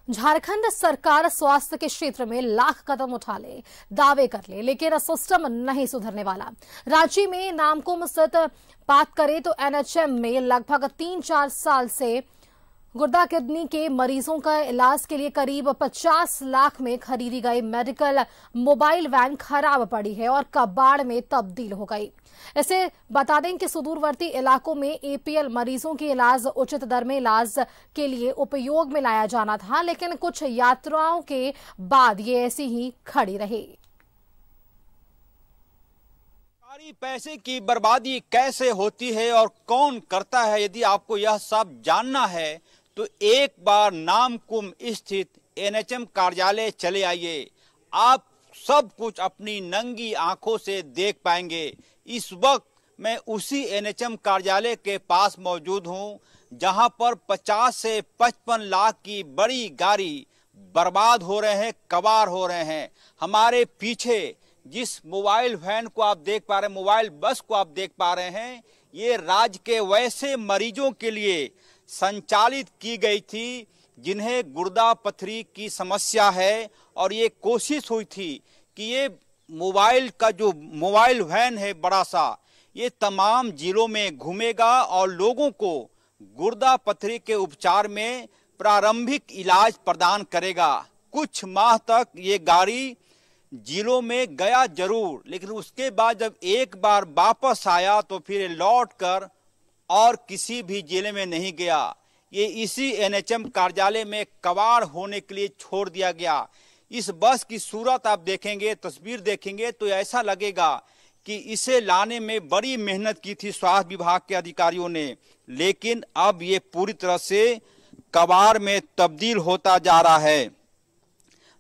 झारखंड सरकार स्वास्थ्य के क्षेत्र में लाख कदम उठा ले, दावे कर ले, लेकिन सिस्टम नहीं सुधरने वाला। रांची में नामकुम स्थित बात करें तो एनएचएम में लगभग 3-4 साल से गुर्दा किडनी के मरीजों का इलाज के लिए करीब 50 लाख में खरीदी गई मेडिकल मोबाइल वैन खराब पड़ी है और कबाड़ में तब्दील हो गई। इसे बता दें कि सुदूरवर्ती इलाकों में एपीएल मरीजों के इलाज उचित दर में इलाज के लिए उपयोग में लाया जाना था, लेकिन कुछ यात्राओं के बाद ये ऐसी ही खड़ी रही। पैसे की बर्बादी कैसे होती है और कौन करता है, यदि आपको यह सब जानना है तो एक बार नामकुम स्थित एनएचएम कार्यालय चले आइए। आप सब कुछ अपनी नंगी आंखों से देख पाएंगे। इस वक्त मैं उसी एनएचएम कार्यालय के पास मौजूद हूं, जहां पर 50 से 55 लाख की बड़ी गाड़ी बर्बाद हो रहे हैं, कबाड़ हो रहे हैं। हमारे पीछे जिस मोबाइल वैन को आप देख पा रहे हैं, मोबाइल बस को आप देख पा रहे हैं, ये राज्य के वैसे मरीजों के लिए संचालित की गई थी जिन्हें गुर्दा पथरी की समस्या है। और ये कोशिश हुई थी कि ये मोबाइल वैन है बड़ा सा, ये तमाम जिलों में घूमेगा और लोगों को गुर्दा पथरी के उपचार में प्रारंभिक इलाज प्रदान करेगा। कुछ माह तक ये गाड़ी जिलों में गया जरूर, लेकिन उसके बाद जब एक बार वापस आया तो फिर लौट कर और किसी भी जिले में नहीं गया। ये इसी एनएचएम कार्यालय में कबाड़ होने के लिए छोड़ दिया गया। इस बस की सूरत आप देखेंगे, तस्वीर देखेंगे तो ऐसा लगेगा कि इसे लाने में बड़ी मेहनत की थी स्वास्थ्य विभाग के अधिकारियों ने, लेकिन अब ये पूरी तरह से कबाड़ में तब्दील होता जा रहा है।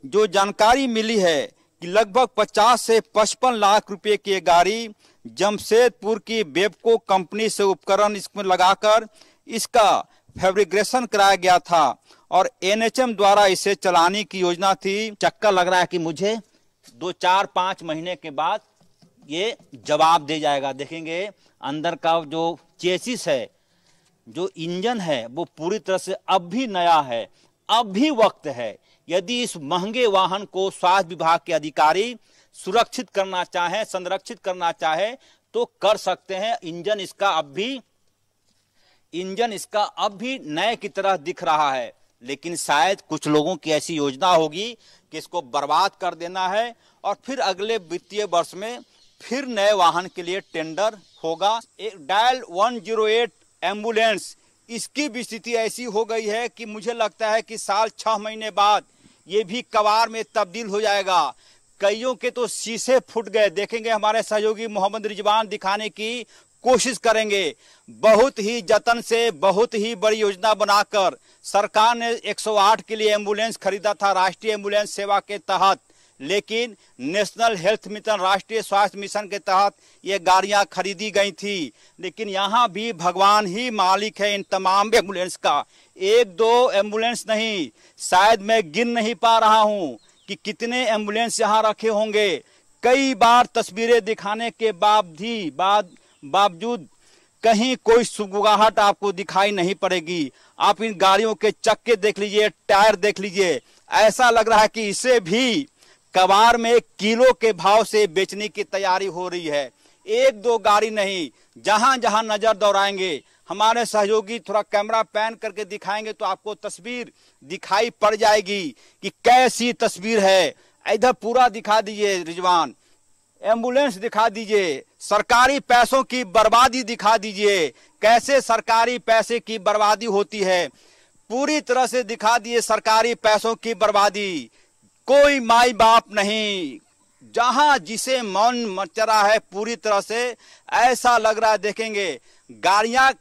जो जानकारी मिली है कि लगभग 50 से 55 लाख रुपए की गाड़ी जमशेदपुर की बेबको कंपनी से उपकरण इसमें लगाकर इसका फैब्रिकेशन कराया गया था और एनएचएम द्वारा इसे चलाने की योजना थी। चक्कर लग रहा है कि मुझे 2-4-5 महीने के बाद ये जवाब दे जाएगा। देखेंगे अंदर का जो चेसिस है, जो इंजन है, वो पूरी तरह से अब भी नया है, अब भी वक्त है। यदि इस महंगे वाहन को स्वास्थ्य विभाग के अधिकारी सुरक्षित करना चाहे, संरक्षित करना चाहे तो कर सकते हैं। इंजन इसका अब भी नए की तरह दिख रहा है, लेकिन शायद कुछ लोगों की ऐसी योजना होगी कि इसको बर्बाद कर देना है और फिर अगले वित्तीय वर्ष में फिर नए वाहन के लिए टेंडर होगा। डायल 108 एम्बुलेंस, इसकी भी स्थिति ऐसी हो गई है कि मुझे लगता है कि साल 6 महीने बाद ये भी कबाड़ में तब्दील हो जाएगा। कईयों के तो शीशे फूट गए। देखेंगे हमारे सहयोगी मोहम्मद रिजवान दिखाने की कोशिश करेंगे। बहुत ही जतन से बहुत ही बड़ी योजना बनाकर सरकार ने 108 के लिए एम्बुलेंस खरीदा था राष्ट्रीय एम्बुलेंस सेवा के तहत, लेकिन नेशनल हेल्थ मिशन, राष्ट्रीय स्वास्थ्य मिशन के तहत ये गाड़ियां खरीदी गई थी। लेकिन यहाँ भी भगवान ही मालिक है इन तमाम एम्बुलेंस का। 1-2 एम्बुलेंस नहीं, शायद मैं गिन नहीं पा रहा हूँ कि कितने एम्बुलेंस यहाँ रखे होंगे। कई बार तस्वीरें दिखाने के बावजूद कहीं कोई सुगबुगाहट आपको दिखाई नहीं पड़ेगी। आप इन गाड़ियों के चक्के देख लीजिए, टायर देख लीजिए, ऐसा लग रहा है कि इसे भी कबाड़ में किलो के भाव से बेचने की तैयारी हो रही है। 1-2 गाड़ी नहीं, जहां जहां नजर दौड़ाएंगे हमारे सहयोगी थोड़ा कैमरा पैन करके दिखाएंगे तो आपको तस्वीर दिखाई पड़ जाएगी कि कैसी तस्वीर है। इधर पूरा दिखा दीजिए रिजवान, एम्बुलेंस दिखा दीजिए, सरकारी पैसों की बर्बादी दिखा दीजिए, कैसे सरकारी पैसे की बर्बादी होती है। पूरी तरह से दिखा दिए सरकारी पैसों की बर्बादी। कोई माई बाप नहीं, जहां जिसे मन मचरा है पूरी तरह से ऐसा लग रहा है। देखेंगे गाड़ियां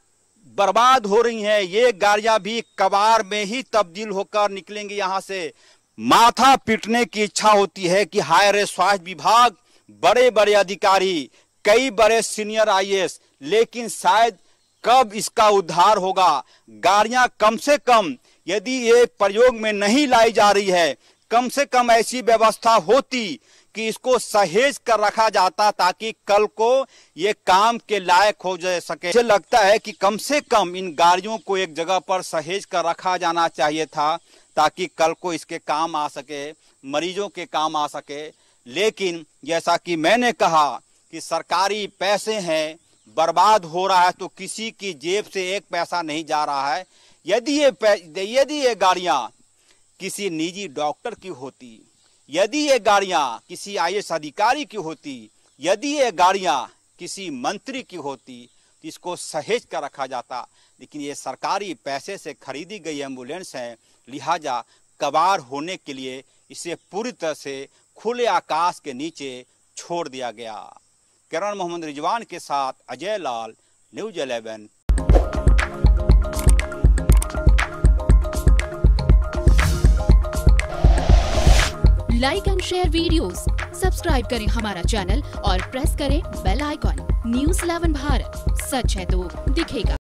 बर्बाद हो रही हैं, ये गाड़ियां भी कबाड़ में ही तब्दील होकर निकलेंगी यहाँ से। माथा पीटने की इच्छा होती है कि हाय रे स्वास्थ्य विभाग, बड़े बड़े अधिकारी, कई बड़े सीनियर आईएएस, लेकिन शायद कब इसका उद्धार होगा। गाड़ियां कम से कम यदि ये प्रयोग में नहीं लाई जा रही है, कम से कम ऐसी व्यवस्था होती कि इसको सहेज कर रखा जाता ताकि कल को ये काम के लायक हो जा सके। मुझे लगता है कि कम से कम इन गाड़ियों को एक जगह पर सहेज कर रखा जाना चाहिए था ताकि कल को इसके काम आ सके, मरीजों के काम आ सके। लेकिन जैसा कि मैंने कहा कि सरकारी पैसे हैं, बर्बाद हो रहा है, तो किसी की जेब से एक पैसा नहीं जा रहा है। यदि ये गाड़ियां किसी निजी डॉक्टर की होती, यदि ये गाड़ियां किसी IAS अधिकारी की होती, यदि ये गाड़ियां किसी मंत्री की होती तो इसको सहेज कर रखा जाता। लेकिन ये सरकारी पैसे से खरीदी गई एम्बुलेंस है, लिहाजा कबाड़ होने के लिए इसे पूरी तरह से खुले आकाश के नीचे छोड़ दिया गया। किरण मोहम्मद रिजवान के साथ Ajay Lal, news 11। Like and share videos, subscribe करें हमारा चैनल और प्रेस करें बेल आइकॉन। न्यूज़ 11 भारत, सच है तो दिखेगा।